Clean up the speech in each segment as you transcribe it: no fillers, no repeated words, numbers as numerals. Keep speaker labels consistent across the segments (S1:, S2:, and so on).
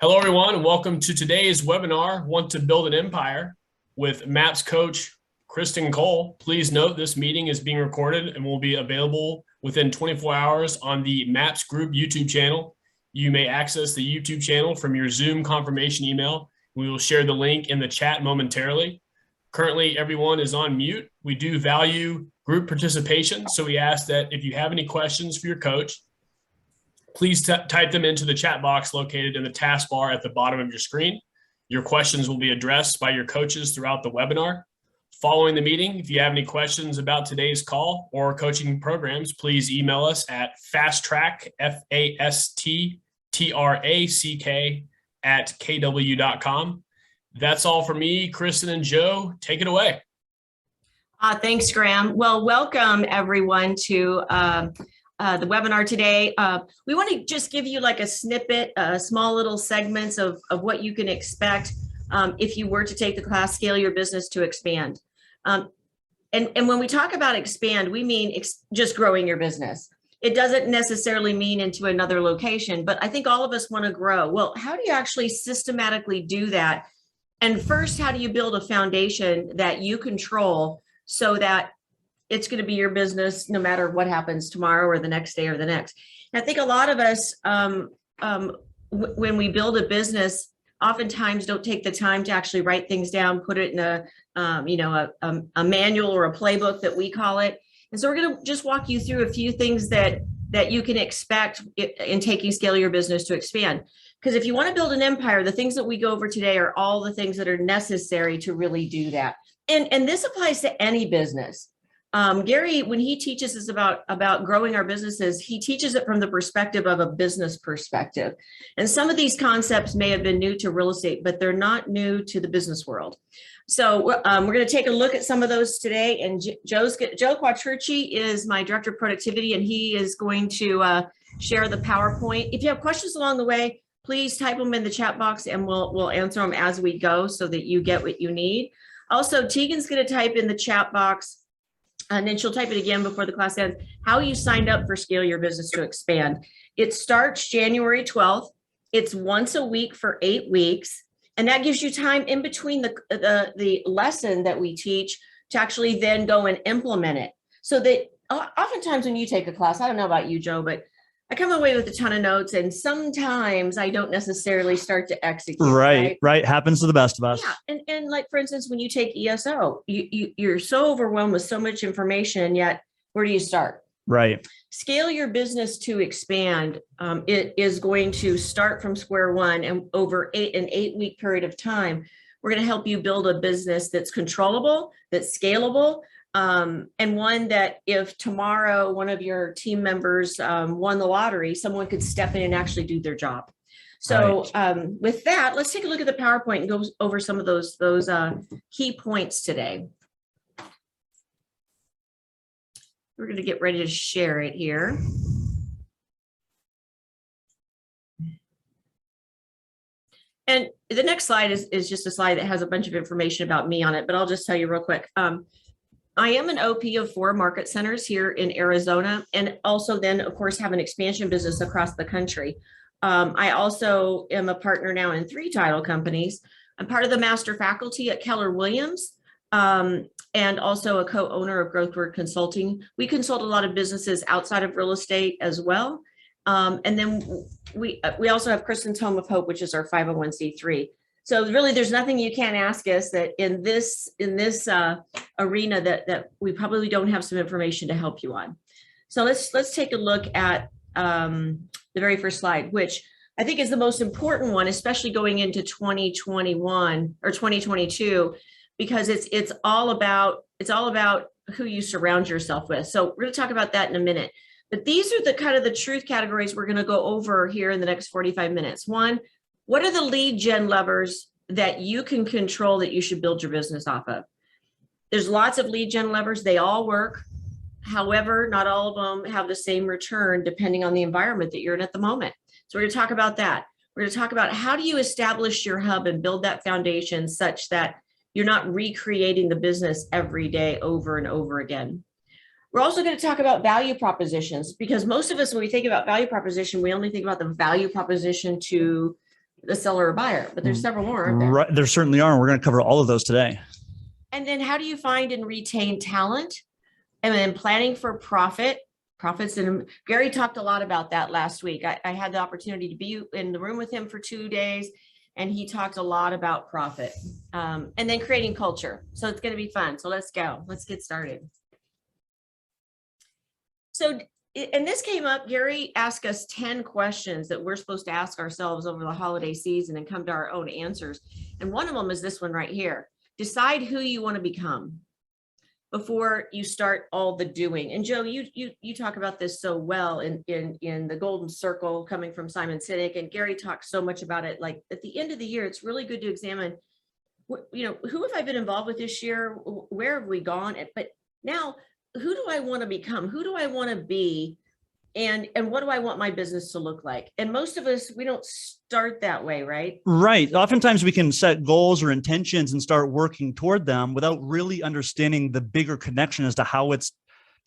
S1: Hello, everyone, and welcome to today's webinar, Want to Build an Empire, with MAPS Coach Kristan Cole. Please note this meeting is being recorded and will be available within 24 hours on the MAPS Group YouTube channel. You may access the YouTube channel from your Zoom confirmation email. We will share the link in the chat momentarily. Currently, everyone is on mute. We do value group participation, so we ask that if you have any questions for your coach, please type them into the chat box located in the taskbar at the bottom of your screen. Your questions will be addressed by your coaches throughout the webinar. Following the meeting, if you have any questions about today's call or coaching programs, please email us at fasttrack, FASTTRACK @kw.com. That's all for me. Kristan and Joe, take it away.
S2: Thanks, Graham. Well, welcome everyone to the webinar today. We want to just give you like a snippet, small little segments of what you can expect if you were to take the class, Scale Your Business to Expand. And when we talk about expand, we mean just growing your business. It doesn't necessarily mean into another location, but I think all of us want to grow. Well, how do you actually systematically do that? And first, how do you build a foundation that you control so that it's going to be your business no matter what happens tomorrow or the next day or the next? And I think a lot of us, when we build a business, oftentimes don't take the time to actually write things down, put it in a manual or a playbook that we call it. And so we're going to just walk you through a few things that you can expect in taking Scale Your Business to Expand. Because if you want to build an empire, the things that we go over today are all the things that are necessary to really do that. And this applies to any business. Gary, when he teaches us about growing our businesses, he teaches it from the perspective of a business perspective. And some of these concepts may have been new to real estate, but they're not new to the business world. So we're going to take a look at some of those today. And Joe Quattrucci is my director of productivity, and he is going to share the PowerPoint. If you have questions along the way, please type them in the chat box and we'll answer them as we go so that you get what you need. Also, Tegan's going to type in the chat box, and then she'll type it again before the class ends, how you signed up for Scale Your Business to Expand. It starts January 12th. It's once a week for 8 weeks. And that gives you time in between the lesson that we teach to actually then go and implement it. So that oftentimes when you take a class, I don't know about you, Joe, but I come away with a ton of notes, and sometimes I don't necessarily start to execute.
S3: Right. Happens to the best of us.
S2: Yeah. And like, for instance, when you take ESO, you're so overwhelmed with so much information, yet where do you start?
S3: Right.
S2: Scale Your Business to Expand. It is going to start from square one, and over an 8 week period of time, we're going to help you build a business that's controllable, that's scalable, and one that if tomorrow one of your team members won the lottery, someone could step in and actually do their job. So with that, let's take a look at the PowerPoint and go over some of those key points today. We're going to get ready to share it here. And the next slide is just a slide that has a bunch of information about me on it, but I'll just tell you real quick. I am an OP of 4 market centers here in Arizona, and also then, of course, have an expansion business across the country. I also am a partner now in 3 title companies. I'm part of the master faculty at Keller Williams, and also a co-owner of GrowthWord Consulting. We consult a lot of businesses outside of real estate as well. And then we also have Kristen's Home of Hope, which is our 501c3. So really, there's nothing you can't ask us that in this arena that we probably don't have some information to help you on. So let's take a look at the very first slide, which I think is the most important one, especially going into 2021 or 2022, because it's all about who you surround yourself with. So we're going to talk about that in a minute. But these are the kind of the truth categories we're going to go over here in the next 45 minutes. One, what are the lead gen levers that you can control that you should build your business off of? There's lots of lead gen levers. They all work. However, not all of them have the same return depending on the environment that you're in at the moment. So we're going to talk about that. We're going to talk about how do you establish your hub and build that foundation such that you're not recreating the business every day over and over again. We're also going to talk about value propositions, because most of us, when we think about value proposition, we only think about the value proposition to the seller or buyer, but there's several more, aren't there?
S3: Right. There certainly are. And we're going to cover all of those today.
S2: And then how do you find and retain talent? And then planning for profits. And Gary talked a lot about that last week. I had the opportunity to be in the room with him for 2 days, and he talked a lot about profit, and then creating culture. So it's going to be fun. So let's go. Let's get started. So, and this came up, Gary asked us 10 questions that we're supposed to ask ourselves over the holiday season and come to our own answers. And one of them is this one right here. Decide who you want to become before you start all the doing. And Joe, you talk about this so well in the golden circle coming from Simon Sinek, and Gary talks so much about it. Like at the end of the year, it's really good to examine, who have I been involved with this year? Where have we gone? But now, who do I want to become? Who do I want to be? And what do I want my business to look like? And most of us, we don't start that way, right?
S3: Right. Oftentimes we can set goals or intentions and start working toward them without really understanding the bigger connection as to how it's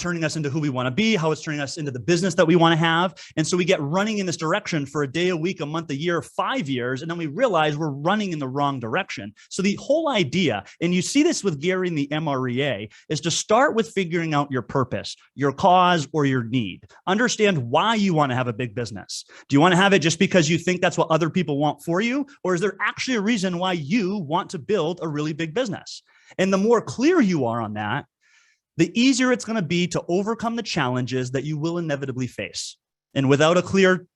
S3: turning us into who we want to be, how it's turning us into the business that we want to have. And so we get running in this direction for a day, a week, a month, a year, 5 years, and then we realize we're running in the wrong direction. So the whole idea, and you see this with Gary in the MREA, is to start with figuring out your purpose, your cause, or your need. Understand why you want to have a big business. Do you want to have it just because you think that's what other people want for you? Or is there actually a reason why you want to build a really big business? And the more clear you are on that, the easier it's going to be to overcome the challenges that you will inevitably face. And without a clear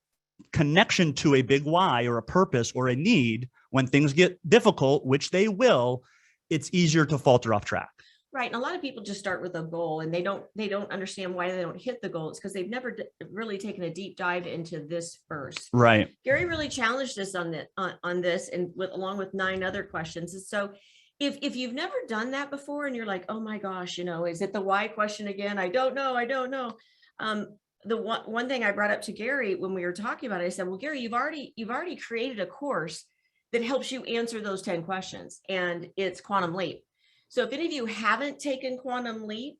S3: connection to a big why or a purpose or a need, when things get difficult, which they will, it's easier to falter off track.
S2: Right. And a lot of people just start with a goal and they don't understand why they don't hit the goal. It's because they've never really taken a deep dive into this first.
S3: Right.
S2: Gary really challenged us on this and along with 9 other questions. And so if you've never done that before and you're like, oh my gosh, is it the why question again? I don't know. The one thing I brought up to Gary when we were talking about it, I said, well, Gary, you've already created a course that helps you answer those 10 questions, and it's Quantum Leap. So if any of you haven't taken Quantum Leap,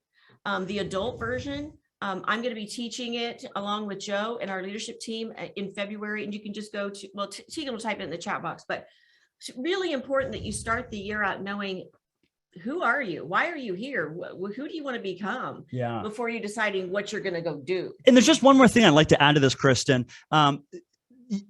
S2: the adult version, I'm going to be teaching it along with Joe and our leadership team in February. And you can just go to, Tegan will type it in the chat box, but it's really important that you start the year out knowing, who are you? Why are you here? Who do you want to become?
S3: Yeah.
S2: Before you deciding what you're going to go do.
S3: And there's just one more thing I'd like to add to this, Kristan.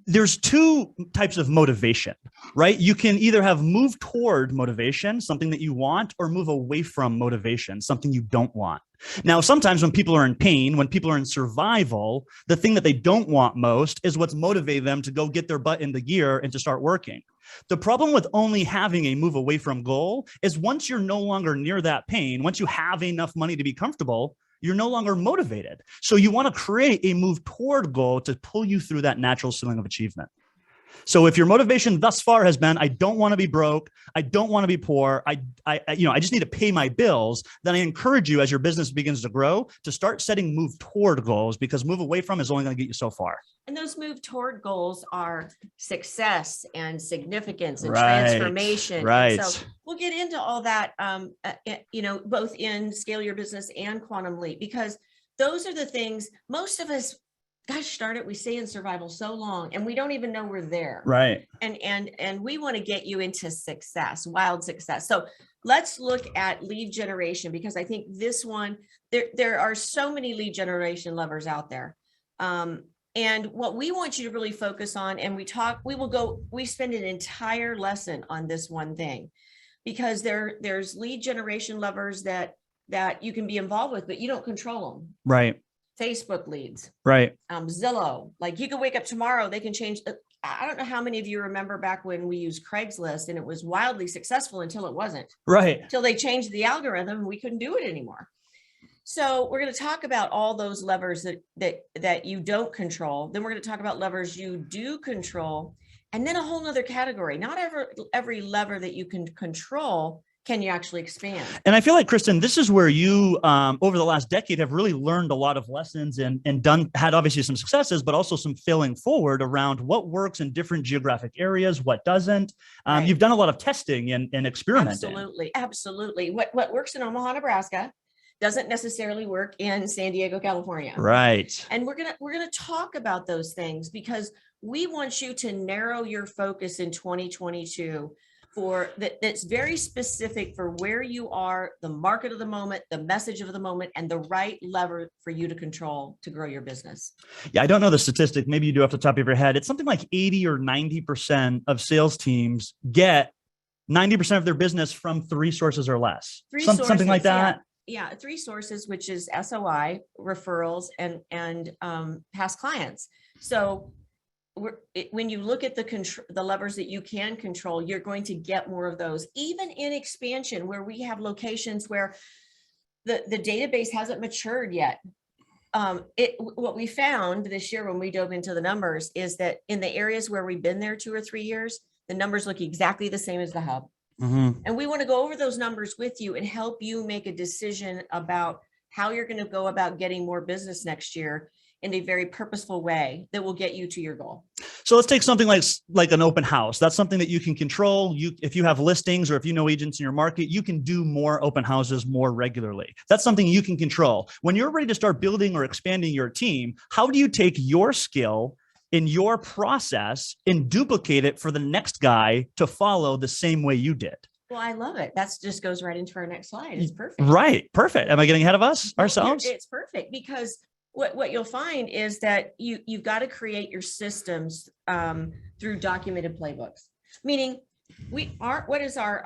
S3: There's 2 types of motivation, right? You can either have move toward motivation, something that you want, or move away from motivation, something you don't want. Now, sometimes when people are in pain, when people are in survival, the thing that they don't want most is what's motivated them to go get their butt in the gear and to start working. The problem with only having a move away from goal is once you're no longer near that pain, once you have enough money to be comfortable, you're no longer motivated. So you want to create a move toward goal to pull you through that natural ceiling of achievement. So if your motivation thus far has been, I don't want to be broke, I don't want to be poor, I just need to pay my bills, then I encourage you as your business begins to grow to start setting move toward goals, because move away from is only going to get you so far.
S2: And those move toward goals are success and significance and
S3: Right.
S2: transformation.
S3: Right.
S2: And so we'll get into all that, both in Scale Your Business and Quantum Leap, because those are the things most of us, gosh darn it, we stay in survival so long and we don't even know we're there.
S3: Right.
S2: And we want to get you into success, wild success. So let's look at lead generation, because I think this one, there are so many lead generation levers out there. And what we want you to really focus on, and we spend an entire lesson on this one thing, because there's lead generation levers that you can be involved with, but you don't control them.
S3: Right.
S2: Facebook leads,
S3: right?
S2: Zillow, like you could wake up tomorrow, they can change. I don't know how many of you remember back when we used Craigslist and it was wildly successful until it wasn't.
S3: Right.
S2: Until they changed the algorithm and we couldn't do it anymore. So we're going to talk about all those levers that you don't control. Then we're going to talk about levers you do control. And then a whole nother category. Not every lever that you can control can you actually expand.
S3: And I feel like, Kristan, this is where you, over the last decade, have really learned a lot of lessons and had obviously some successes, but also some failing forward around what works in different geographic areas, what doesn't.
S2: Right.
S3: You've done a lot of testing and experimenting.
S2: Absolutely. What works in Omaha, Nebraska doesn't necessarily work in San Diego, California.
S3: Right.
S2: And we're gonna talk about those things, because We want you to narrow your focus in 2022 for that's very specific for where you are, the market of the moment, the message of the moment, and the right lever for you to control to grow your business.
S3: Yeah, I don't know the statistic. Maybe you do off the top of your head. It's something like 80 or 90% of sales teams get 90% of their business from 3 sources or less. Something like that.
S2: Yeah, 3 sources, which is SOI, referrals, and past clients. So when you look at the levers that you can control, you're going to get more of those. Even in expansion, where we have locations where the database hasn't matured yet. What we found this year when we dove into the numbers is that in the areas where we've been there 2 or 3 years, the numbers look exactly the same as the hub.
S3: Mm-hmm.
S2: And we want to go over those numbers with you and help you make a decision about how you're going to go about getting more business next year in a very purposeful way that will get you to your goal.
S3: So let's take something like an open house. That's something that you can control. If you have listings or if you know agents in your market, you can do more open houses more regularly. That's something you can control. When you're ready to start building or expanding your team, how do you take your skill in your process and duplicate it for the next guy to follow the same way you did?
S2: Well, I love it. That just goes right into our next slide. It's perfect.
S3: Right. Perfect. Am I getting ahead of ourselves?
S2: It's perfect because what you'll find is that you've got to create your systems through documented playbooks. Meaning, what is our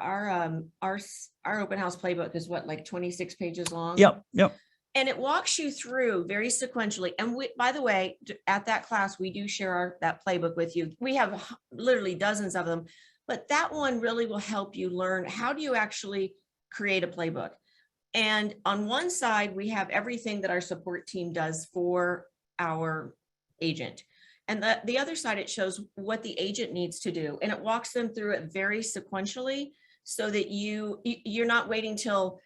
S2: open house playbook is what, like 26 pages long?
S3: Yep.
S2: And it walks you through very sequentially. And by the way, at that class, we do share that playbook with you. We have literally dozens of them, but that one really will help you learn how do you actually create a playbook. And on one side, we have everything that our support team does for our agent. And the other side, it shows what the agent needs to do. And it walks them through it very sequentially so that you're not waiting till,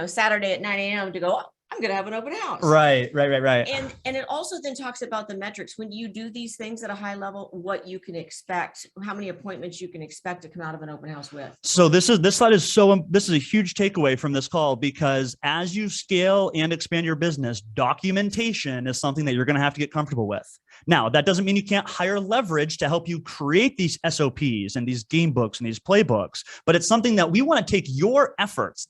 S2: Saturday at 9 a.m. to go, oh, I'm going to have an open house.
S3: Right.
S2: And it also then talks about the metrics when you do these things at a high level, what you can expect, how many appointments you can expect to come out of an open house with.
S3: So this is a huge takeaway from this call, because as you scale and expand your business, documentation is something that you're going to have to get comfortable with. Now, that doesn't mean you can't hire leverage to help you create these SOPs and these game books and these playbooks, but it's something that we want to take your efforts,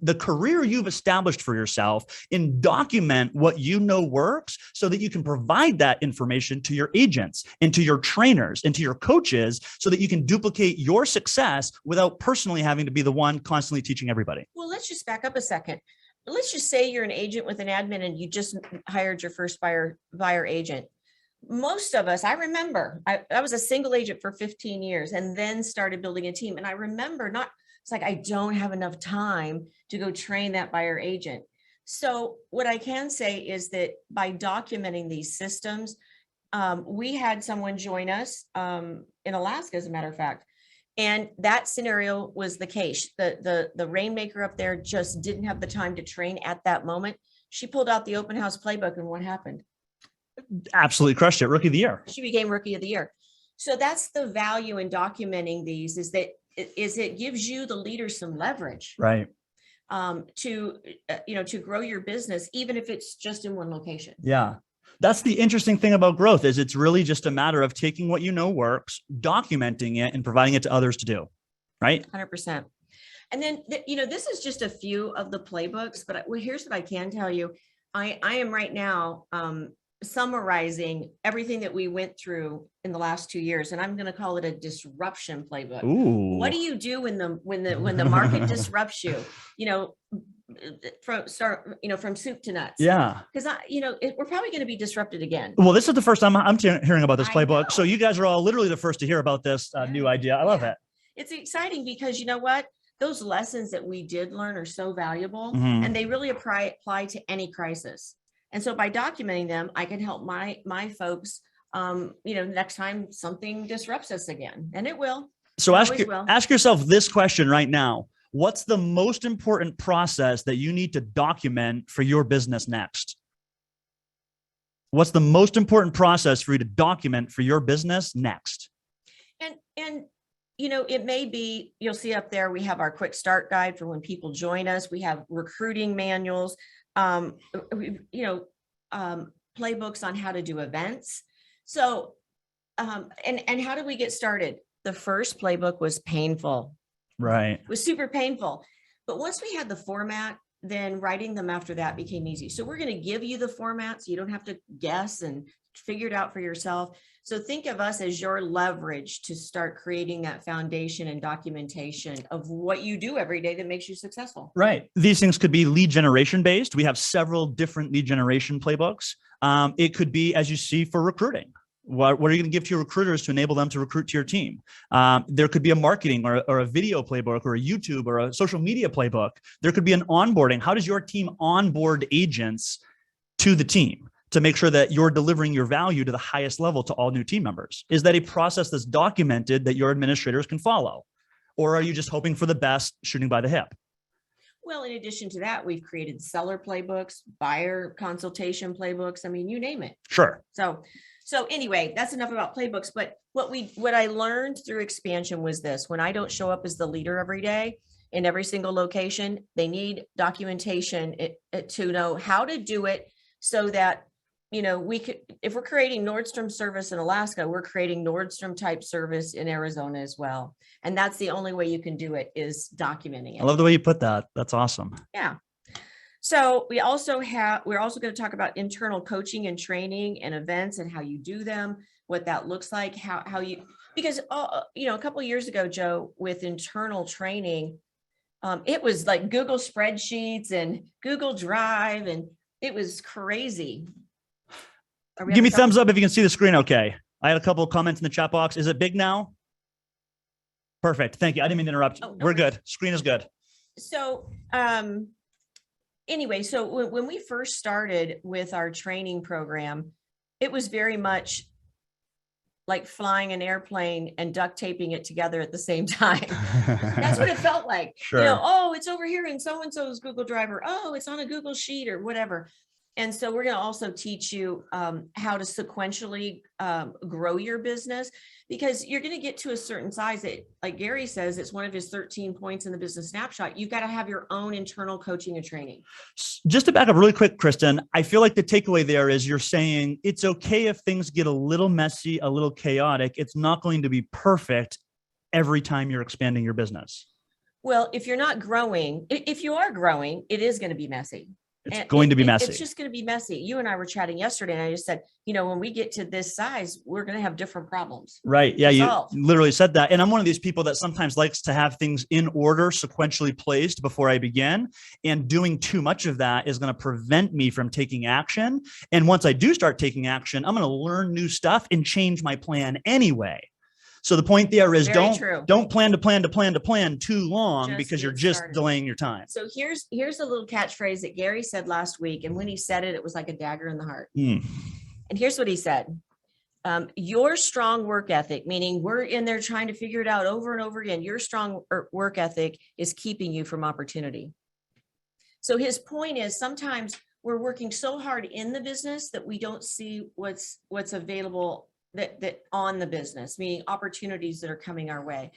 S3: the career you've established for yourself, and document what you know works so that you can provide that information to your agents and to your trainers and to your coaches so that you can duplicate your success without personally having to be the one constantly teaching everybody.
S2: Well, let's just back up a second. Let's just say you're an agent with an admin and you just hired your first buyer agent. Most of us, I remember, I was a single agent for 15 years and then started building a team. And I remember it's like, I don't have enough time to go train that buyer agent. So what I can say is that by documenting these systems, we had someone join us in Alaska, as a matter of fact, and that scenario was the case. The rainmaker up there just didn't have the time to train at that moment. She pulled out the open house playbook, and what happened?
S3: Absolutely crushed it. Rookie of the year.
S2: She became rookie of the year. So that's the value in documenting these, is that it gives you, the leader, some leverage,
S3: right?
S2: To grow your business, even if it's just in one location.
S3: Yeah. That's the interesting thing about growth, is it's really just a matter of taking what you know works, documenting it, and providing it to others to do. Right.
S2: 100%. And then, this is just a few of the playbooks, but here's what I can tell you. I am right now summarizing everything that we went through in the last 2 years, and I'm going to call it a disruption playbook.
S3: Ooh.
S2: What do you do when the market disrupts you? From soup to nuts.
S3: Yeah.
S2: Because we're probably going to be disrupted again.
S3: Well, this is the first time I'm hearing about this playbook. So you guys are all literally the first to hear about this new idea. I love it.
S2: It's exciting because you know what? Those lessons that we did learn are so valuable,
S3: Mm-hmm.
S2: and they really apply to any crisis. And so by documenting them, I can help my folks, next time something disrupts us again, and it will.
S3: So ask yourself this question right now. What's the most important process that you need to document for your business next? What's the most important process for you to document for your business next?
S2: And it may be, you'll see up there, we have our quick start guide for when people join us. We have recruiting manuals, playbooks on how to do events. So and how did we get started? The first playbook was painful.
S3: Right.
S2: It was super painful. But once we had the format, then writing them after that became easy. So we're going to give you the format so you don't have to guess and figure it out for yourself. So think of us as your leverage to start creating that foundation and documentation of what you do every day that makes you successful.
S3: Right. These things could be lead generation based. We have several different lead generation playbooks. It could be, as you see, for recruiting. What are you going to give to your recruiters to enable them to recruit to your team? There could be a marketing or a video playbook or a YouTube or a social media playbook. There could be an onboarding. How does your team onboard agents to the team to make sure that you're delivering your value to the highest level to all new team members? Is that a process that's documented that your administrators can follow? Or are you just hoping for the best, shooting by the hip?
S2: Well, in addition to that, we've created seller playbooks, buyer consultation playbooks. I mean, you name it.
S3: Sure.
S2: So anyway, that's enough about playbooks. But what I learned through expansion was this: when I don't show up as the leader every day in every single location, they need documentation to know how to do it so that, we could, if we're creating Nordstrom service in Alaska, we're creating Nordstrom type service in Arizona as well. And that's the only way you can do it, is documenting it.
S3: I love the way you put that. That's awesome.
S2: Yeah. So we're also going to talk about internal coaching and training and events and how you do them, what that looks like, because a couple of years ago, Joe, with internal training, it was like Google spreadsheets and Google Drive, and it was crazy.
S3: Give me thumbs up if you can see the screen. Okay. I had a couple of comments in the chat box. Is it big now? Perfect. Thank you. I didn't mean to interrupt.
S2: Oh, no.
S3: We're good. Screen is good.
S2: So, anyway, so when we first started with our training program, it was very much like flying an airplane and duct taping it together at the same time. That's what it felt like.
S3: Sure.
S2: Oh, it's over here in so-and-so's Google Drive, or oh, it's on a Google Sheet or whatever. And so we're going to also teach you how to sequentially grow your business, because you're going to get to a certain size that, like Gary says, it's one of his 13 points in the business snapshot. You've got to have your own internal coaching and training.
S3: Just to back up really quick, Kristan, I feel like the takeaway there is you're saying it's okay if things get a little messy, a little chaotic. It's not going to be perfect every time you're expanding your business.
S2: Well, if you're not growing, if you are growing, it is going to be messy.
S3: It's going to be messy.
S2: It's just going to be messy. You and I were chatting yesterday, and I just said, when we get to this size, we're going to have different problems.
S3: Right. Yeah. You literally said that. And I'm one of these people that sometimes likes to have things in order, sequentially placed before I begin. And doing too much of that is going to prevent me from taking action. And once I do start taking action, I'm going to learn new stuff and change my plan anyway. So the point there is don't plan too long, because you're just delaying your time.
S2: So here's a little catchphrase that Gary said last week. And when he said it, it was like a dagger in the heart. And here's what he said. Your strong work ethic, meaning we're in there trying to figure it out over and over again. Your strong work ethic is keeping you from opportunity. So his point is, sometimes we're working so hard in the business that we don't see what's available that on the business, meaning opportunities that are coming our way.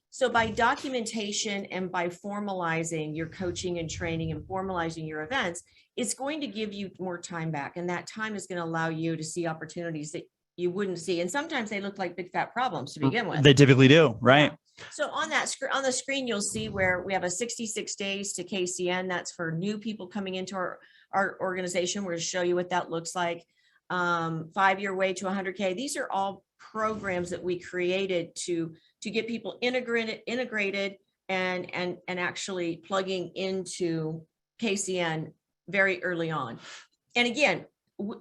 S2: So by documentation and by formalizing your coaching and training and formalizing your events, it's going to give you more time back. And that time is going to allow you to see opportunities that you wouldn't see. And sometimes they look like big fat problems to begin with.
S3: They typically do, right?
S2: Yeah. So on the screen, you'll see where we have a 66 days to KCN. That's for new people coming into our organization. We're going to show you what that looks like. 5-year way to 100K. These are all programs that we created to get people integrated and actually plugging into KCN very early on. And again,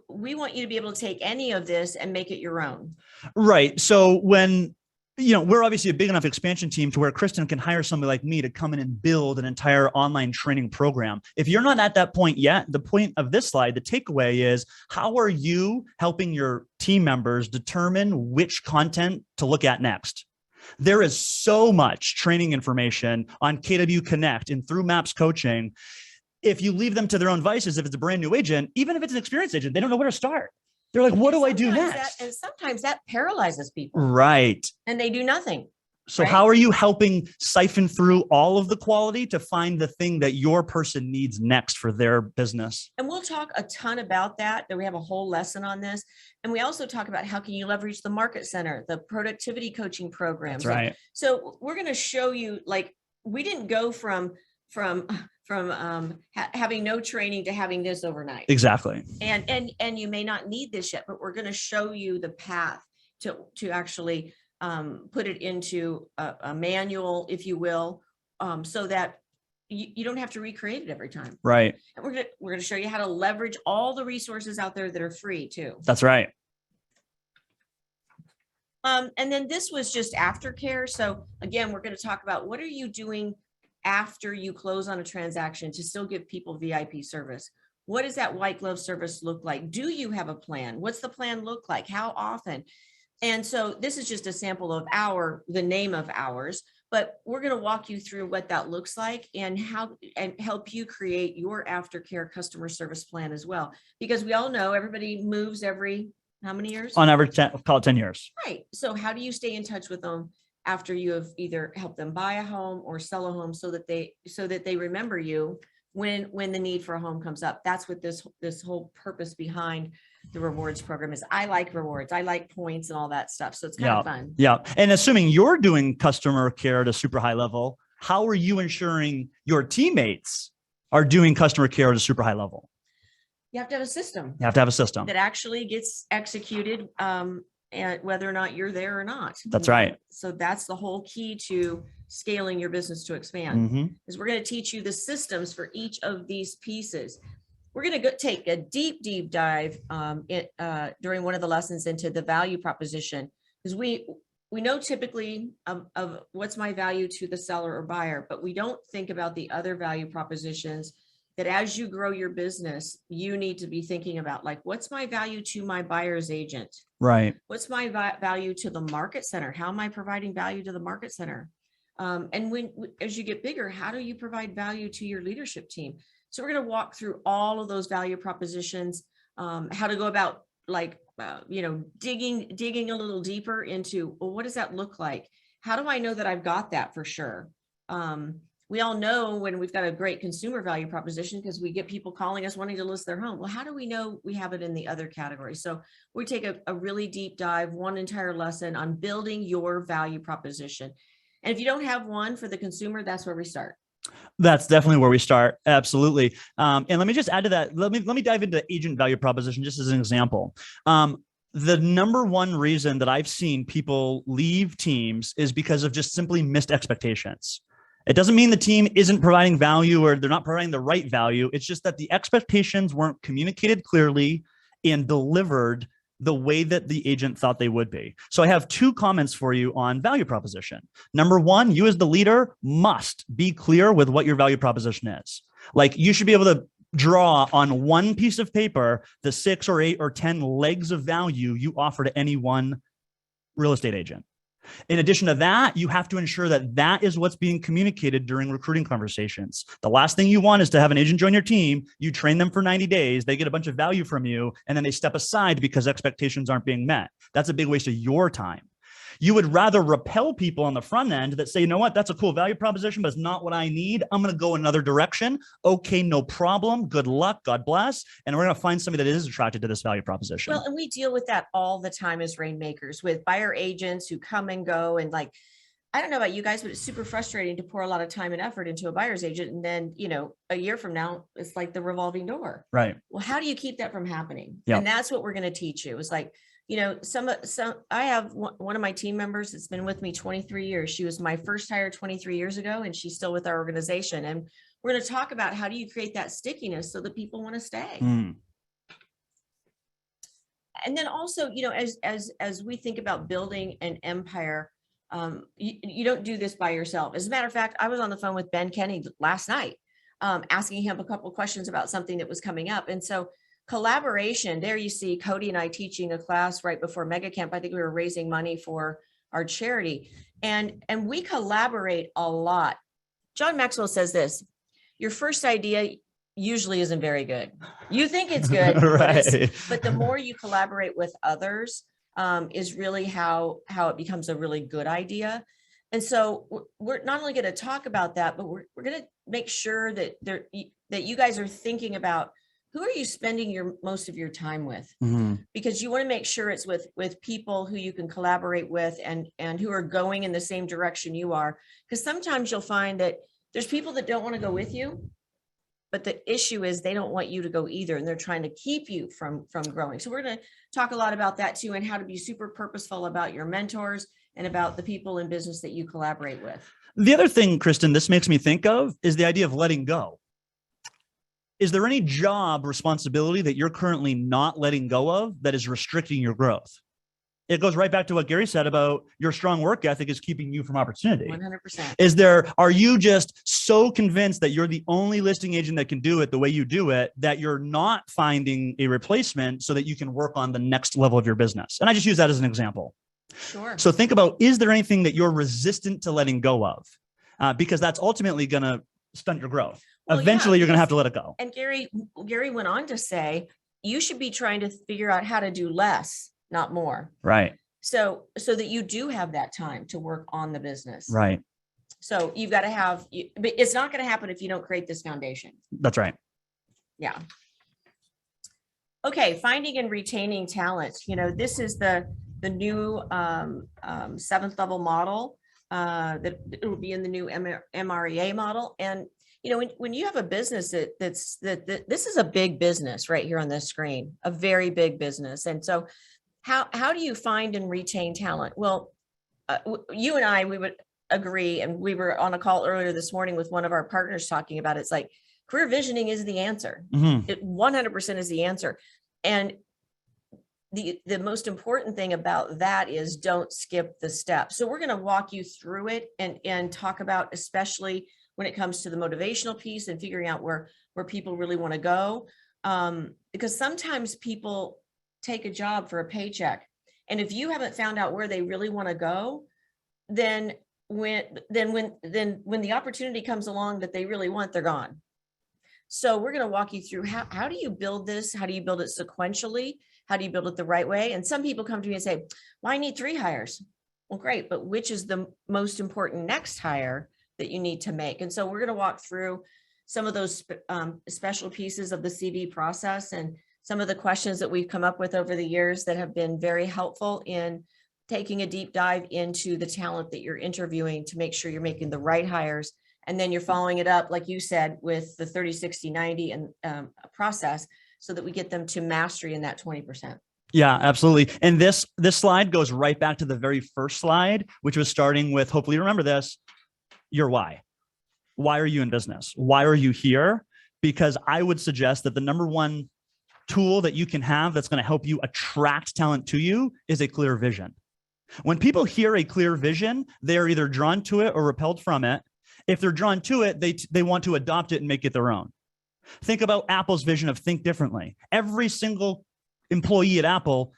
S2: we want you to be able to take any of this and make it your own.
S3: Right. So when we're obviously a big enough expansion team to where Kristan can hire somebody like me to come in and build an entire online training program. If you're not at that point yet, the point of this slide, the takeaway is, how are you helping your team members determine which content to look at next? There is so much training information on KW Connect and through MAPS Coaching. If you leave them to their own vices, if it's a brand new agent, even if it's an experienced agent, they don't know where to start. They're like, what do I do next?
S2: And sometimes that paralyzes people.
S3: Right.
S2: And they do nothing.
S3: So
S2: Right.
S3: how are you helping siphon through all of the quality to find the thing that your person needs next for their business?
S2: And we'll talk a ton about that. We have a whole lesson on this. And we also talk about how can you leverage the market center, the productivity coaching programs.
S3: That's right.
S2: So we're going to show you, like, we didn't go from having no training to having this overnight.
S3: Exactly.
S2: And you may not need this yet, but we're going to show you the path to actually put it into a manual, if you will, so that you don't have to recreate it every time.
S3: Right.
S2: And we're gonna show you how to leverage all the resources out there that are free too.
S3: That's right.
S2: And then this was just aftercare. So again, we're going to talk about what are you doing after you close on a transaction to still give people VIP service. What does that white glove service look like? Do you have a plan? What's the plan look like? How often? And so this is just a sample of the name of ours, but we're going to walk you through what that looks like and help you create your aftercare customer service plan as well. Because we all know everybody moves every, how many years?
S3: On average, call it 10 years.
S2: Right. So how do you stay in touch with them after you have either helped them buy a home or sell a home so that they remember you when the need for a home comes up? That's what this whole purpose behind the rewards program is. I like rewards. I like points and all that stuff. So it's kind of fun.
S3: Yeah. And assuming you're doing customer care at a super high level, how are you ensuring your teammates are doing customer care at a super high level?
S2: You have to have a system.
S3: You have to have a system
S2: that actually gets executed, and whether or not you're there or not.
S3: That's right.
S2: So that's the whole key to scaling your business to expand, is we're going to teach you the systems for each of these pieces. We're going to take a deep dive during one of the lessons into the value proposition, because we know typically of what's my value to the seller or buyer, but we don't think about the other value propositions that as you grow your business, you need to be thinking about, like, what's my value to my buyer's agent?
S3: Right.
S2: What's my value to the market center? How am I providing value to the market center? And as you get bigger, how do you provide value to your leadership team? So we're going to walk through all of those value propositions, how to go about, like, digging a little deeper into, well, what does that look like? How do I know that I've got that for sure? We all know when we've got a great consumer value proposition because we get people calling us wanting to list their home. Well, how do we know we have it in the other category? So we take a really deep dive, one entire lesson on building your value proposition. And if you don't have one for the consumer, that's where we start.
S3: That's definitely where we start. Absolutely. And let me just add to that. Let me dive into agent value proposition just as an example. The number one reason that I've seen people leave teams is because of just simply missed expectations. It doesn't mean the team isn't providing value or they're not providing the right value. It's just that the expectations weren't communicated clearly and delivered the way that the agent thought they would be. So I have two comments for you on value proposition. Number one, you as the leader must be clear with what your value proposition is. Like, you should be able to draw on one piece of paper the 6 or 8 or 10 legs of value you offer to any one real estate agent. In addition to that, you have to ensure that that is what's being communicated during recruiting conversations. The last thing you want is to have an agent join your team, you train them for 90 days, they get a bunch of value from you, and then they step aside because expectations aren't being met. That's a big waste of your time. You would rather repel people on the front end that say, you know what, that's a cool value proposition, but it's not what I need. I'm going to go another direction. Okay, no problem. Good luck. God bless. And we're going to find somebody that is attracted to this value proposition.
S2: Well, and we deal with that all the time as rainmakers with buyer agents who come and go. And, like, I don't know about you guys, but it's super frustrating to pour a lot of time and effort into a buyer's agent. And then, a year from now, it's like the revolving door.
S3: Right.
S2: Well, how do you keep that from happening?
S3: Yeah.
S2: And that's what we're going to teach you. It's like, I have one of my team members that's been with me 23 years. She was my first hire 23 years ago, and she's still with our organization. And we're going to talk about how do you create that stickiness so that people want to stay. And then also, as we think about building an empire, you don't do this by yourself. As a matter of fact, I was on the phone with Ben Kenny last night, asking him a couple of questions about something that was coming up. And so collaboration, there you see Cody and I teaching a class right before Mega Camp. I think we were raising money for our charity, and we collaborate a lot. John Maxwell says this: your first idea usually isn't very good. You think it's good,
S3: right.
S2: but the more you collaborate with others is really how it becomes a really good idea. And so we're not only going to talk about that, but we're going to make sure that that you guys are thinking about who are you spending most of your time with, because you want to make sure it's with people who you can collaborate with and who are going in the same direction you are. Because sometimes you'll find that there's people that don't want to go with you, but the issue is they don't want you to go either, and they're trying to keep you from growing. So we're going to talk a lot about that too, and how to be super purposeful about your mentors and about the people in business that you collaborate with.
S3: The other thing, Kristan, this makes me think of is the idea of letting go. Is there any job responsibility that you're currently not letting go of that is restricting your growth? It goes right back to what Gary said about your strong work ethic is keeping you from opportunity.
S2: 100%.
S3: Are you just so convinced that you're the only listing agent that can do it the way you do it, that you're not finding a replacement so that you can work on the next level of your business? And I just use that as an example.
S2: Sure.
S3: So think about, is there anything that you're resistant to letting go of? Because that's ultimately going to stunt your growth. Well, eventually, you're going to have to let it go.
S2: And Gary went on to say, you should be trying to figure out how to do less, not more.
S3: Right.
S2: So that you do have that time to work on the business.
S3: Right.
S2: So you've got to have, but it's not going to happen if you don't create this foundation.
S3: That's right.
S2: Yeah. Okay. Finding and retaining talent. This is the new 7th level model that it will be in the new MREA model. And when you have a business this is a big business right here on this screen, a very big business. And so how do you find and retain talent? Well, you and I, we would agree, and we were on a call earlier this morning with one of our partners talking about it. It's like career visioning is the answer. It 100% is the answer. And the most important thing about that is don't skip the steps. So we're going to walk you through it and talk about, especially when it comes to the motivational piece and figuring out where people really want to go. Because sometimes people take a job for a paycheck. And if you haven't found out where they really want to go, then when the opportunity comes along that they really want, they're gone. So we're going to walk you through how do you build this? How do you build it sequentially? How do you build it the right way? And some people come to me and say, well, I need 3 hires. Well, great. But which is the most important next hire that you need to make? And so we're going to walk through some of those special pieces of the CV process and some of the questions that we've come up with over the years that have been very helpful in taking a deep dive into the talent that you're interviewing to make sure you're making the right hires. And then you're following it up, like you said, with the 30, 60, 90 and process so that we get them to mastery in that 20%.
S3: Yeah, absolutely. And this slide goes right back to the very first slide, which was starting with, hopefully you remember this, your why. Why are you in business? Why are you here? Because I would suggest that the number one tool that you can have that's going to help you attract talent to you is a clear vision. When people hear a clear vision, they are either drawn to it or repelled from it. If they're drawn to it, they want to adopt it and make it their own. Think about Apple's vision of think differently. Every single employee at Apple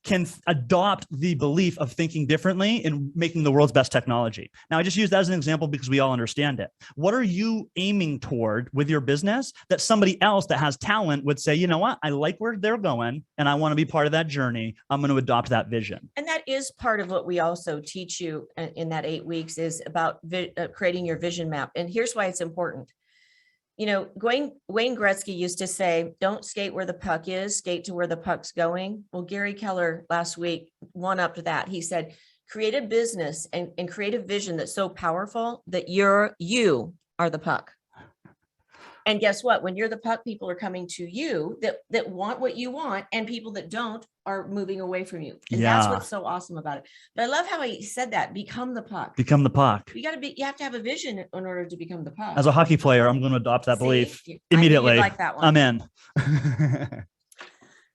S3: can adopt the belief of thinking differently and making the world's best technology. Now, I just use that as an example because we all understand it. What are you aiming toward with your business that somebody else that has talent would say, you know what, I like where they're going and I want to be part of that journey. I'm going to adopt that vision.
S2: And that is part of what we also teach you in that 8 weeks is about creating your vision map. And here's why it's important. Wayne Gretzky used to say, don't skate where the puck is, skate to where the puck's going. Well, Gary Keller last week one-upped that. He said, create a business and create a vision that's so powerful that you are the puck. And guess what? When you're the puck, people are coming to you that want what you want, and people that don't are moving away from you. And that's what's so awesome about it. But I love how he said that, become the puck.
S3: Become the puck.
S2: You have to have a vision in order to become the puck.
S3: As a hockey player, I'm going to adopt that belief immediately.
S2: Like that one.
S3: I'm in.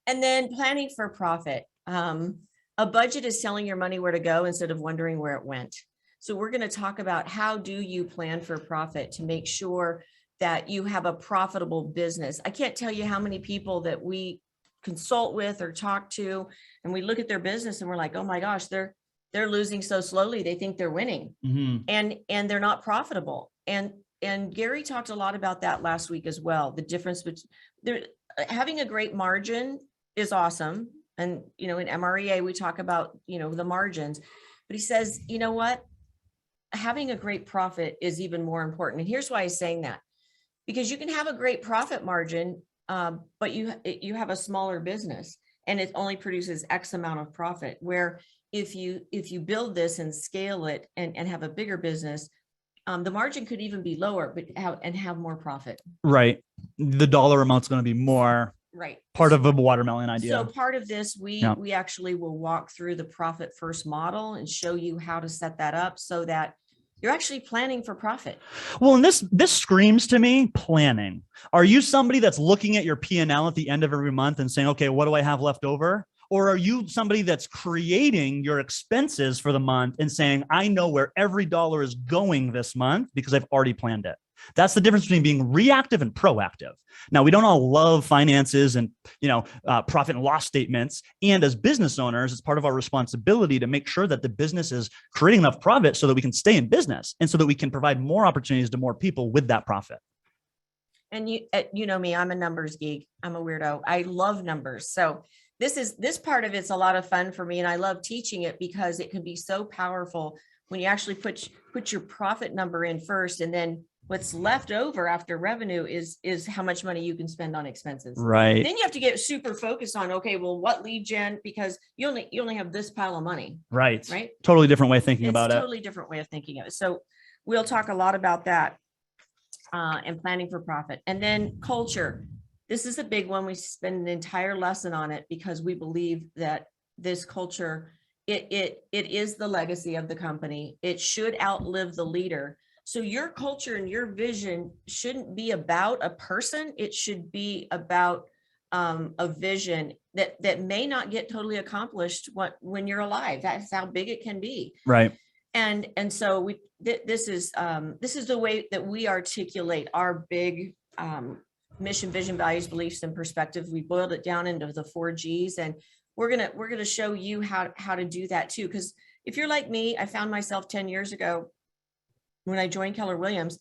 S2: And then planning for profit. A budget is telling your money where to go instead of wondering where it went. So we're going to talk about how do you plan for profit to make sure that you have a profitable business. I can't tell you how many people that we consult with or talk to, and we look at their business and we're like, oh my gosh, they're losing so slowly. They think they're winning, and they're not profitable. And Gary talked a lot about that last week as well. The difference between having a great margin is awesome. And, in MREA, we talk about, the margins, but he says, you know what? having a great profit is even more important. And here's why I'm saying that, because you can have a great profit margin, but you have a smaller business and it only produces X amount of profit. Where if you build this and scale it and have a bigger business, the margin could even be lower, but have more profit.
S3: Right. The dollar amount's going to be more.
S2: Right.
S3: Part of a watermelon idea.
S2: So part of this, we actually will walk through the profit first model and show you how to set that up so that you're actually planning for profit.
S3: Well, and this screams to me planning. Are you somebody that's looking at your P&L at the end of every month and saying, okay, what do I have left over? Or are you somebody that's creating your expenses for the month and saying, I know where every dollar is going this month because I've already planned it? That's the difference between being reactive and proactive. Now, we don't all love finances and, profit and loss statements. And as business owners, it's part of our responsibility to make sure that the business is creating enough profit so that we can stay in business and so that we can provide more opportunities to more people with that profit.
S2: And you know me, I'm a numbers geek. I'm a weirdo. I love numbers. So this part of it's a lot of fun for me. And I love teaching it because it can be so powerful when you actually put your profit number in first, and then what's left over after revenue is how much money you can spend on expenses.
S3: Right.
S2: Then you have to get super focused on, okay, well, what lead gen, because you only have this pile of money.
S3: Right.
S2: Right.
S3: Totally different way of thinking about it.
S2: Totally different way of thinking of it. So we'll talk a lot about that and planning for profit. And then culture. This is a big one. We spend an entire lesson on it because we believe that this culture, it is the legacy of the company. It should outlive the leader. So your culture and your vision shouldn't be about a person. It should be about a vision that may not get totally accomplished when you're alive. That's how big it can be.
S3: Right.
S2: And so this is the way that we articulate our big mission, vision, values, beliefs, and perspective. We boiled it down into the 4 Gs, and we're gonna show you how to do that too. Because if you're like me, I found myself 10 years ago when I joined Keller Williams.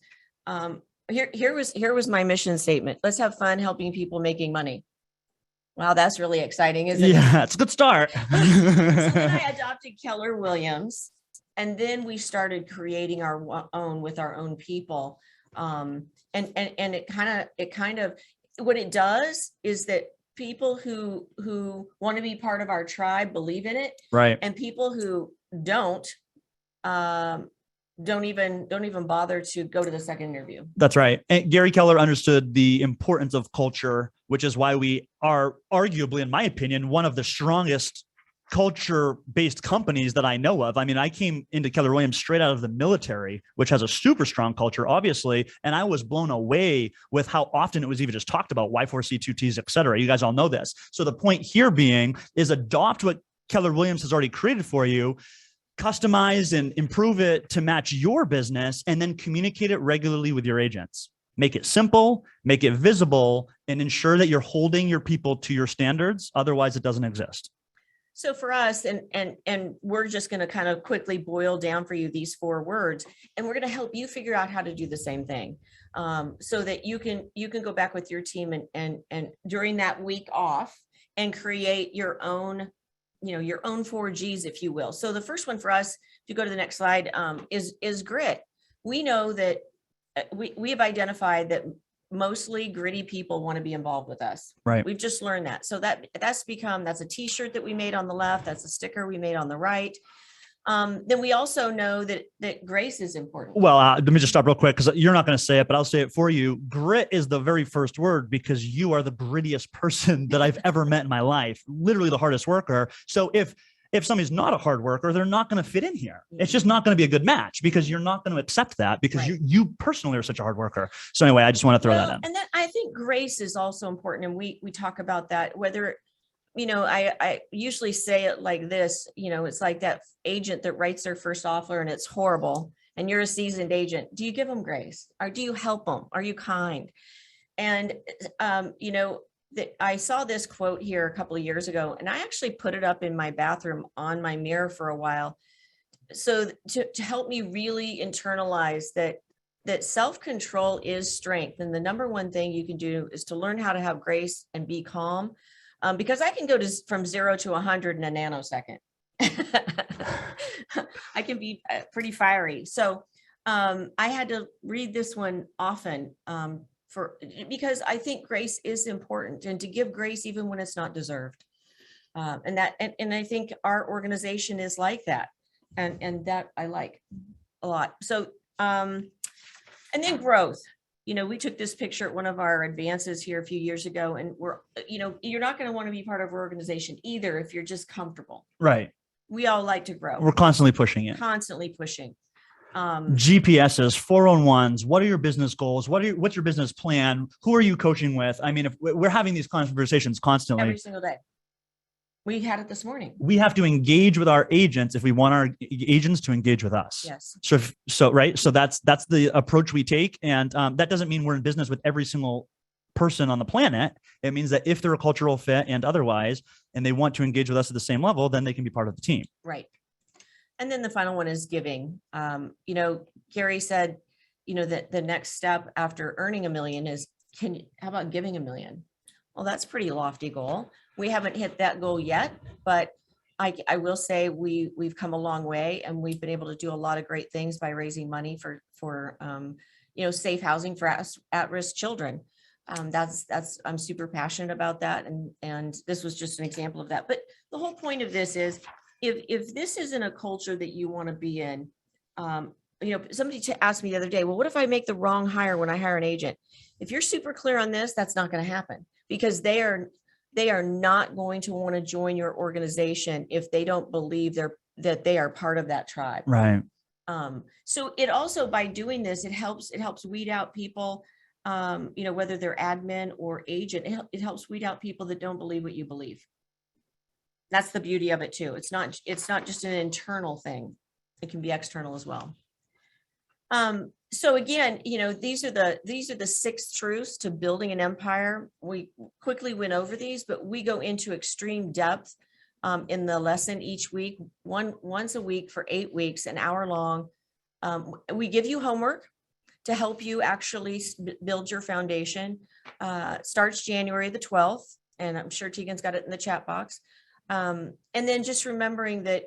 S2: Here was my mission statement. Let's have fun helping people making money. Wow, that's really exciting, isn't it?
S3: Yeah, it's a good start.
S2: So then I adopted Keller Williams, and then we started creating our own with our own people. And it kind of what it does is that people who want to be part of our tribe believe in it,
S3: right?
S2: And people who don't even bother to go to the second interview.
S3: That's right. And Gary Keller understood the importance of culture, which is why we are arguably, in my opinion, one of the strongest culture-based companies that I know of. I mean, I came into Keller Williams straight out of the military, which has a super strong culture, obviously. And I was blown away with how often it was even just talked about, Y4C2Ts, et cetera. You guys all know this. So the point here being is adopt what Keller Williams has already created for you, customize and improve it to match your business, and then communicate it regularly with your agents. Make it simple, make it visible, and ensure that you're holding your people to your standards. Otherwise, it doesn't exist.
S2: So for us, and we're just going to kind of quickly boil down for you these 4 words, and we're going to help you figure out how to do the same thing, so that you can go back with your team and during that week off and create your own, your own 4 Gs, if you will. So the first one for us, if you go to the next slide, is grit. We know that we have identified that mostly gritty people want to be involved with us.
S3: Right.
S2: We've just learned that. So that's a t-shirt that we made on the left. That's a sticker we made on the right. Then we also know that grace is important.
S3: Well, let me just stop real quick because you're not going to say it, but I'll say it for you. Grit is the very first word because you are the grittiest person that I've ever met in my life. Literally the hardest worker. So if somebody's not a hard worker, they're not going to fit in here. It's just not going to be a good match because you're not going to accept that because you personally are such a hard worker. So anyway, I just want to throw that in.
S2: And then I think grace is also important. And we talk about that, whether, I usually say it like this, it's like that agent that writes their first offer and it's horrible. And you're a seasoned agent. Do you give them grace? Or do you help them? Are you kind? And, I saw this quote here a couple of years ago, and I actually put it up in my bathroom on my mirror for a while. So to help me really internalize that self-control is strength. And the number one thing you can do is to learn how to have grace and be calm, because I can go from 0 to 100 in a nanosecond. I can be pretty fiery. So I had to read this one often because I think grace is important, and to give grace even when it's not deserved. And I think our organization is like that. And that I like a lot. So, and then growth. We took this picture at one of our advances here a few years ago, and you're not going to want to be part of our organization either if you're just comfortable.
S3: Right.
S2: We all like to grow.
S3: We're constantly pushing it.
S2: Constantly pushing.
S3: GPSs, 401s. What are your business goals? What's your business plan? Who are you coaching with? I mean, if we're having these conversations constantly,
S2: every single day. We had it this morning.
S3: We have to engage with our agents if we want our agents to engage with us.
S2: Yes.
S3: So that's the approach we take. And that doesn't mean we're in business with every single person on the planet. It means that if they're a cultural fit and otherwise, and they want to engage with us at the same level, then they can be part of the team.
S2: Right. And then the final one is giving. Gary said, that the next step after earning $1 million is, how about giving $1 million? Well, that's a pretty lofty goal. We haven't hit that goal yet, but I will say we've come a long way, and we've been able to do a lot of great things by raising money for safe housing for at-risk children. I'm super passionate about that. And this was just an example of that. But the whole point of this is, if this isn't a culture that you want to be in, somebody asked me the other day, well, what if I make the wrong hire when I hire an agent? If you're super clear on this, that's not going to happen, because they are not going to want to join your organization if they don't believe that they are part of that tribe.
S3: Right.
S2: So it also, by doing this, it helps weed out people, whether they're admin or agent. It helps weed out people that don't believe what you believe. That's the beauty of it too. It's not just an internal thing. It can be external as well. So again, these are the 6 truths to building an empire. We quickly went over these, but we go into extreme depth in the lesson each week, once a week for 8 weeks, an hour long. We give you homework to help you actually build your foundation. Starts January the 12th, and I'm sure Tegan's got it in the chat box. And then just remembering that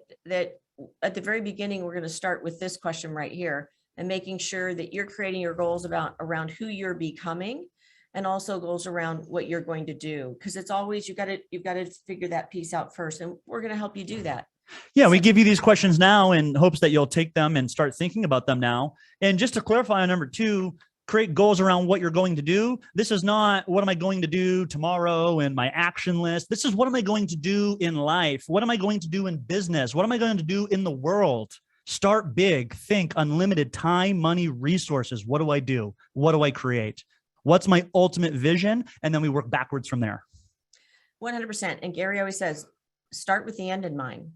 S2: at the very beginning, we're going to start with this question right here, and making sure that you're creating your goals around who you're becoming, and also goals around what you're going to do. Because it's always, you've got to figure that piece out first, and we're going to help you do that.
S3: Yeah, we give you these questions now in hopes that you'll take them and start thinking about them now. And just to clarify on number 2, create goals around what you're going to do. This is not what am I going to do tomorrow in my action list. This is what am I going to do in life? What am I going to do in business? What am I going to do in the world? Start big, think unlimited time, money, resources. What do I do? What do I create? What's my ultimate vision? And then we work backwards from there.
S2: 100%. And Gary always says, start with the end in mind,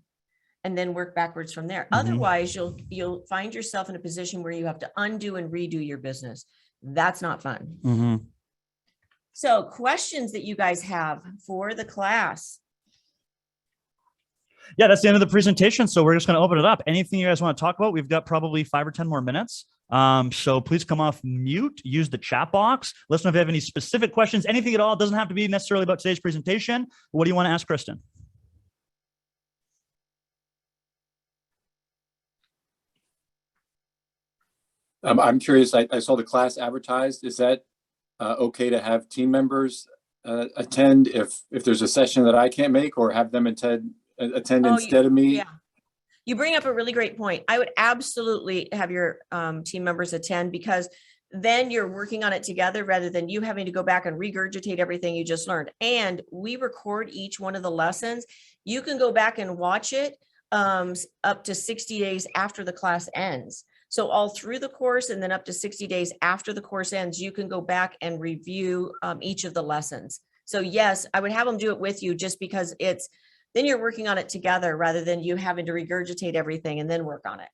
S2: and then work backwards from there. Mm-hmm. Otherwise, you'll find yourself in a position where you have to undo and redo your business. That's not fun.
S3: Mm-hmm.
S2: So questions that you guys have for the class?
S3: Yeah, that's the end of the presentation. So we're just going to open it up. Anything you guys want to talk about? We've got probably 5 or 10 more minutes. So please come off mute, use the chat box. Let us know if you have any specific questions, anything at all. It doesn't have to be necessarily about today's presentation. What do you want to ask Kristan?
S4: I'm curious, I saw the class advertised. Is that okay to have team members attend if there's a session that I can't make, or have them attend instead of me?
S2: Yeah. You bring up a really great point. I would absolutely have your team members attend, because then you're working on it together rather than you having to go back and regurgitate everything you just learned. And we record each one of the lessons. You can go back and watch it up to 60 days after the class ends. So all through the course, and then up to 60 days after the course ends, you can go back and review each of the lessons. So yes, I would have them do it with you, just because then you're working on it together rather than you having to regurgitate everything and then work on it.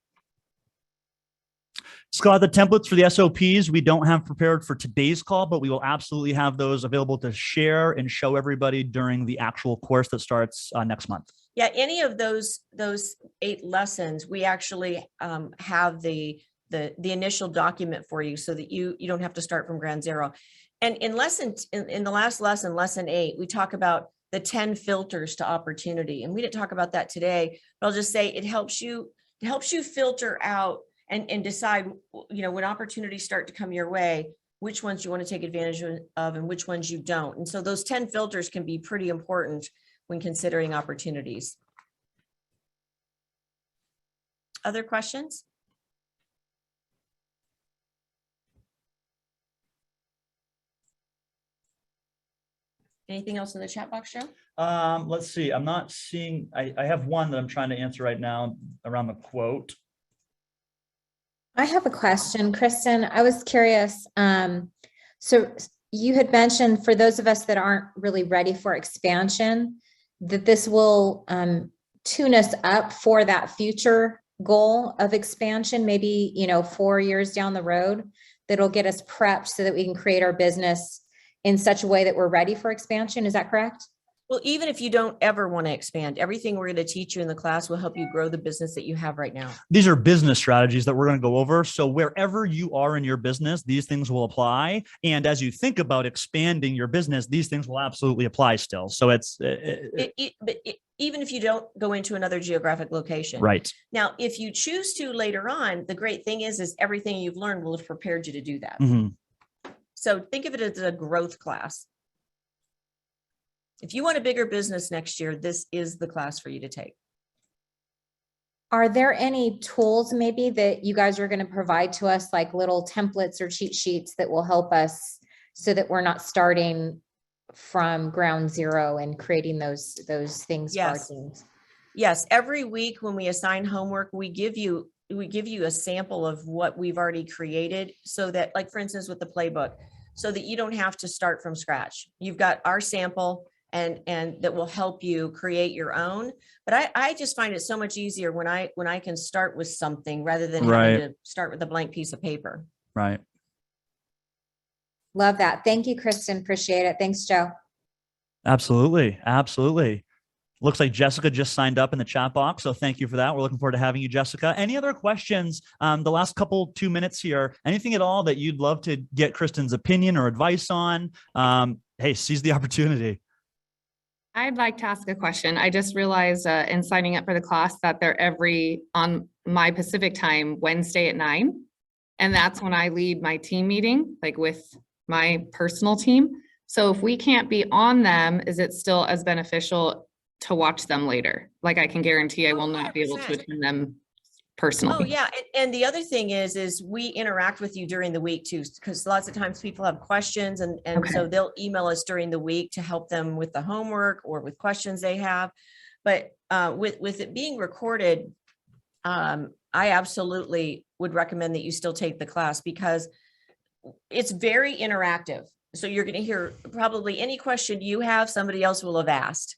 S3: Scott, the templates for the SOPs we don't have prepared for today's call, but we will absolutely have those available to share and show everybody during the actual course that starts next month.
S2: Yeah, any of those 8 lessons, we actually have the initial document for you, so that you don't have to start from ground zero. And in the last lesson, lesson 8, we talk about the 10 filters to opportunity. And we didn't talk about that today, but I'll just say it helps you filter out and decide, when opportunities start to come your way, which ones you want to take advantage of and which ones you don't. And so those 10 filters can be pretty important when considering opportunities. Other questions? Anything else in the chat box, Joe?
S3: Let's see. I'm not seeing, I have one that I'm trying to answer right now around the quote.
S5: I have a question, Kristan. I was curious. So you had mentioned for those of us that aren't really ready for expansion, that this will tune us up for that future goal of expansion, maybe, 4 years down the road, that'll get us prepped so that we can create our business in such a way that we're ready for expansion. Is that correct?
S2: Well, even if you don't ever want to expand, everything we're going to teach you in the class will help you grow the business that you have right now.
S3: These are business strategies that we're going to go over. So wherever you are in your business, these things will apply. And as you think about expanding your business, these things will absolutely apply still. So
S2: even if you don't go into another geographic location.
S3: Right.
S2: Now, if you choose to later on, the great thing is everything you've learned will have prepared you to do that.
S3: Mm-hmm.
S2: So think of it as a growth class. If you want a bigger business next year, this is the class for you to take.
S5: Are there any tools maybe that you guys are going to provide to us, like little templates or cheat sheets that will help us so that we're not starting from ground zero and creating those things?
S2: Yes.
S5: For our teams?
S2: Yes. Every week when we assign homework, we give you a sample of what we've already created, so that, like, for instance, with the playbook, so that you don't have to start from scratch. You've got our sample and that will help you create your own. But I just find it so much easier when I can start with something rather than having to start with a blank piece of paper.
S3: Right.
S5: Love that. Thank you, Kristan. Appreciate it. Thanks, Joe.
S3: Absolutely. Absolutely. Looks like Jessica just signed up in the chat box. So thank you for that. We're looking forward to having you, Jessica. Any other questions? The last 2 minutes here, anything at all that you'd love to get Kristan's opinion or advice on? Hey, seize the opportunity.
S6: I'd like to ask a question. I just realized in signing up for the class that they're on my Pacific time, Wednesday at 9. And that's when I lead my team meeting, like with my personal team. So if we can't be on them, is it still as beneficial to watch them later? Like, I can guarantee I will not be able to attend them personally.
S2: Oh yeah. And the other thing is we interact with you during the week too, because lots of times people have questions and
S6: Okay.
S2: So they'll email us during the week to help them with the homework or with questions they have. But with it being recorded, I absolutely would recommend that you still take the class because it's very interactive. So you're going to hear probably any question you have, somebody else will have asked.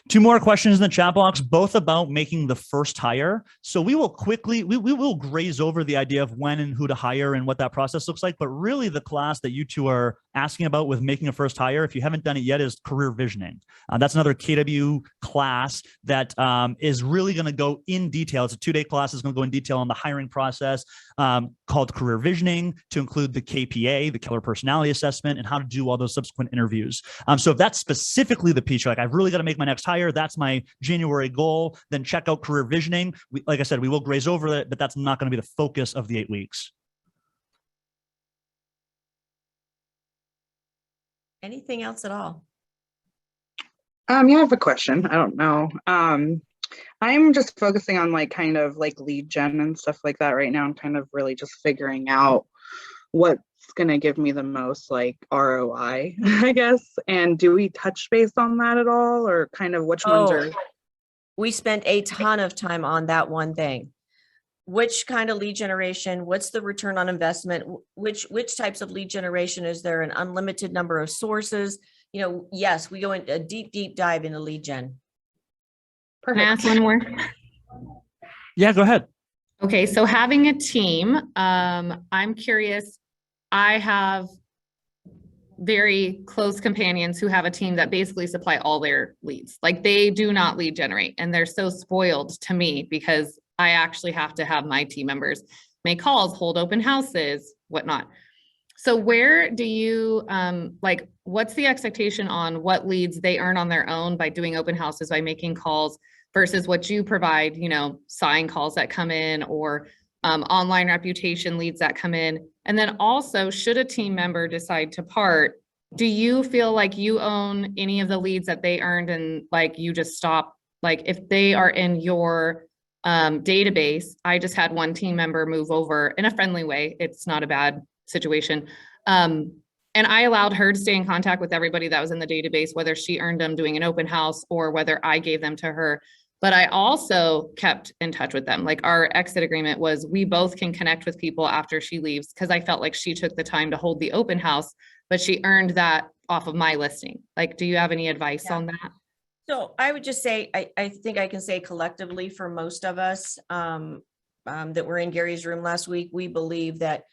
S3: 2 more questions in the chat box, both about making the first hire. So we will quickly, we will graze over the idea of when and who to hire and what that process looks like. But really the class that you two are asking about with making a first hire, if you haven't done it yet, is career visioning. That's another KW class that is really going to go in detail. It's a 2-day class. It's going to go in detail on the hiring process called career visioning, to include the KPA, the killer personality assessment, and how to do all those subsequent interviews. So if that's specifically the piece, you're like, I've really got to make my next hire, that's my January goal, then check out career visioning. Like I said, we will graze over it, but that's not going to be the focus of the 8 weeks.
S2: Anything else at all?
S7: Yeah, I have a question. I don't know. I'm just focusing on kind of lead gen and stuff like that right now, and kind of really just figuring out what's going to give me the most ROI, I guess. And do we touch base on that at all, or kind of which ones are?
S2: We spent a ton of time on that one thing. Which kind of lead generation? What's the return on investment? Which types of lead generation? Is there an unlimited number of sources? Yes, we go into a deep dive into lead gen.
S6: Can I ask one more?
S3: Yeah, go ahead.
S6: Okay, so having a team, I'm curious. I have very close companions who have a team that basically supply all their leads. Like, they do not lead generate, and they're so spoiled to me because I actually have to have my team members make calls, hold open houses, whatnot. So where do you, like, what's the expectation on what leads they earn on their own by doing open houses, by making calls versus what you provide, sign calls that come in or online reputation leads that come in? And then also, should a team member decide to part, do you feel like you own any of the leads that they earned and like you just stop? Like if they are in your database, I just had one team member move over in a friendly way. It's not a bad situation. And I allowed her to stay in contact with everybody that was in the database, whether she earned them doing an open house or whether I gave them to her. But I also kept in touch with them. Like our exit agreement was we both can connect with people after she leaves because I felt like she took the time to hold the open house, but she earned that off of my listing. Like, do you have any advice on that?
S2: So I would just say, I think I can say collectively for most of us that were in Gary's room last week, we believe that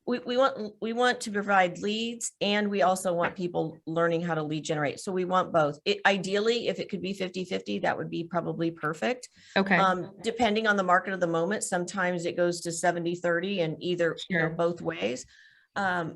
S2: we want to provide leads and we also want people learning how to lead generate. So we want both. Ideally, if it could be 50-50, that would be probably perfect.
S6: Okay.
S2: Depending on the market of the moment, sometimes it goes to 70-30 and either, both ways. I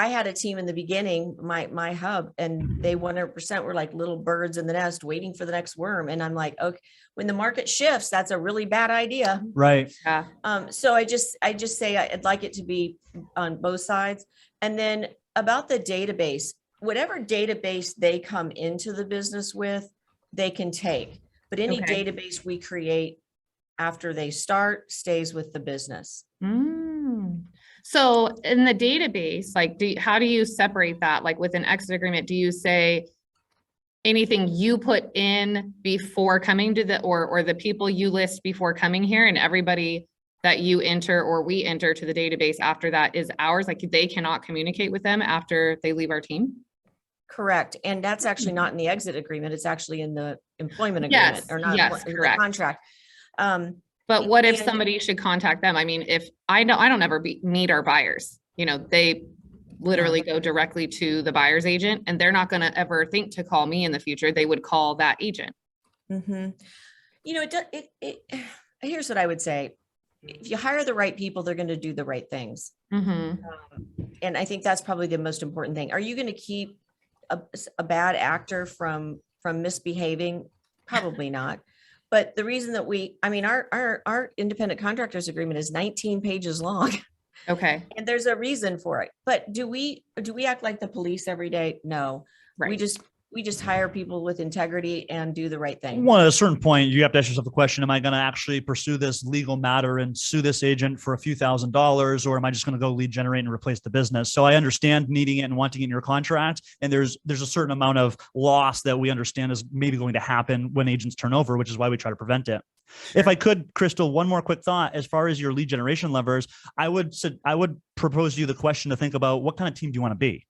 S2: had a team in the beginning, my hub, and they 100% were like little birds in the nest waiting for the next worm. And I'm like, okay, when the market shifts, that's a really bad idea.
S3: Right.
S6: Yeah.
S2: So I just say I'd like it to be on both sides. And then about the database, whatever database they come into the business with, they can take. But any database we create after they start stays with the business.
S6: So in the database, like, how do you separate that? Like with an exit agreement, do you say anything you put in before coming to or the people you list before coming here and everybody that you enter or we enter to the database after that is ours? Like they cannot communicate with them after they leave our team?
S2: Correct. And that's actually not in the exit agreement. It's actually in the employment agreement or not the contract.
S6: But what if somebody should contact them? I mean, if I don't ever meet our buyers, they literally go directly to the buyer's agent and they're not going to ever think to call me in the future. They would call that agent.
S2: Mm-hmm. Here's what I would say. If you hire the right people, they're going to do the right things.
S6: Mm-hmm.
S2: And I think that's probably the most important thing. Are you going to keep a bad actor from misbehaving? Probably not. But the reason that our independent contractors agreement is 19 pages long.
S6: Okay.
S2: And there's a reason for it. But do we act like the police every day? No.
S6: Right.
S2: We just hire people with integrity and do the right thing.
S3: Well, at a certain point, you have to ask yourself the question, am I going to actually pursue this legal matter and sue this agent for a few $1,000s, or am I just going to go lead generate and replace the business? So I understand needing it and wanting it in your contract. And there's a certain amount of loss that we understand is maybe going to happen when agents turn over, which is why we try to prevent it. Sure. If I could, Crystal, one more quick thought, as far as your lead generation levers, I would propose to you the question to think about what kind of team do you want to be?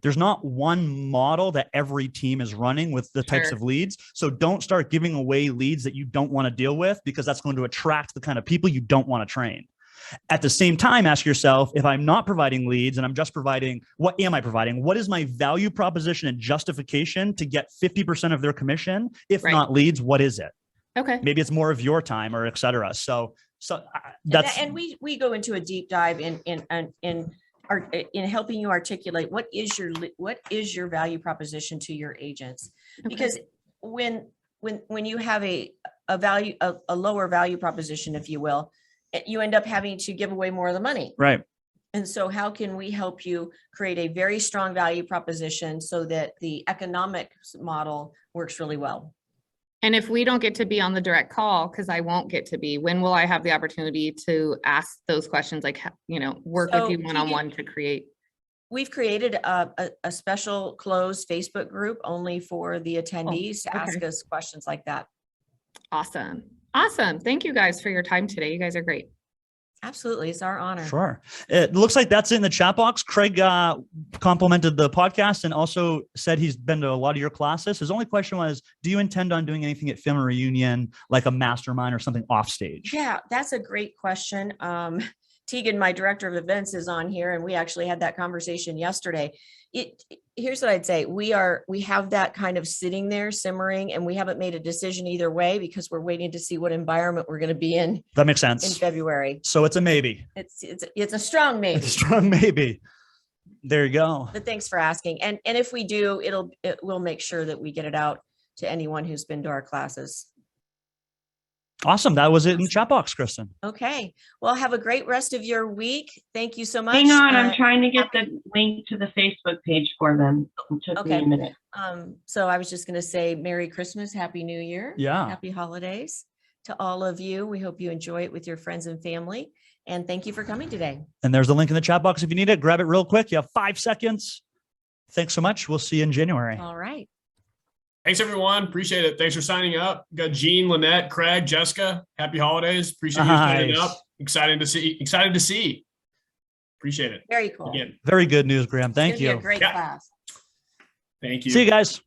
S3: There's not one model that every team is running with the types of leads. So don't start giving away leads that you don't want to deal with, because that's going to attract the kind of people you don't want to train. At the same time, ask yourself, if I'm not providing leads and I'm just providing, what am I providing? What is my value proposition and justification to get 50% of their commission? If not leads, what is it? Okay. Maybe it's more of your time or et cetera. So that's,
S2: and we go into a deep dive in helping you articulate what is your value proposition to your agents. Because when you have a lower value proposition, if you will, you end up having to give away more of the money.
S3: Right.
S2: And so how can we help you create a very strong value proposition so that the economic model works really well?
S6: And if we don't get to be on the direct call, because I won't get to be, when will I have the opportunity to ask those questions? Like, work with you one-on-one to create.
S2: We've created a special closed Facebook group only for the attendees to ask us questions like that.
S6: Awesome. Awesome. Thank you guys for your time today. You guys are great.
S2: Absolutely. It's our honor.
S3: Sure. It looks like that's in the chat box. Craig complimented the podcast and also said he's been to a lot of your classes. His only question was, do you intend on doing anything at family reunion, like a mastermind or something off stage?
S2: Yeah, that's a great question. Tegan, my director of events, is on here, and we actually had that conversation yesterday. Here's what I'd say. We have that kind of sitting there simmering, and we haven't made a decision either way because we're waiting to see what environment we're going to be in
S3: That makes
S2: in
S3: sense.
S2: February.
S3: So it's a maybe.
S2: It's a strong maybe.
S3: It's a strong maybe. There you go.
S2: But thanks for asking. And if we do, we'll make sure that we get it out to anyone who's been to our classes.
S3: Awesome. That was it in the chat box, Kristan.
S2: Okay. Well, have a great rest of your week. Thank you so much.
S8: Hang on, I'm trying to get the link to the Facebook page for them. It took me a minute.
S2: So I was just going to say Merry Christmas, Happy New Year.
S3: Yeah.
S2: Happy holidays to all of you. We hope you enjoy it with your friends and family. And thank you for coming today.
S3: And there's the link in the chat box. If you need it, grab it real quick. You have 5 seconds. Thanks so much. We'll see you in January.
S2: All right.
S1: Thanks, everyone. Appreciate it. Thanks for signing up. Got Jean, Lynette, Craig, Jessica. Happy holidays. Appreciate you signing up. Excited to see. Appreciate it.
S2: Very cool.
S1: Again.
S3: Very good news, Graham. Thank
S2: It's gonna be
S3: you.
S2: a great class.
S1: Thank you.
S3: See you guys.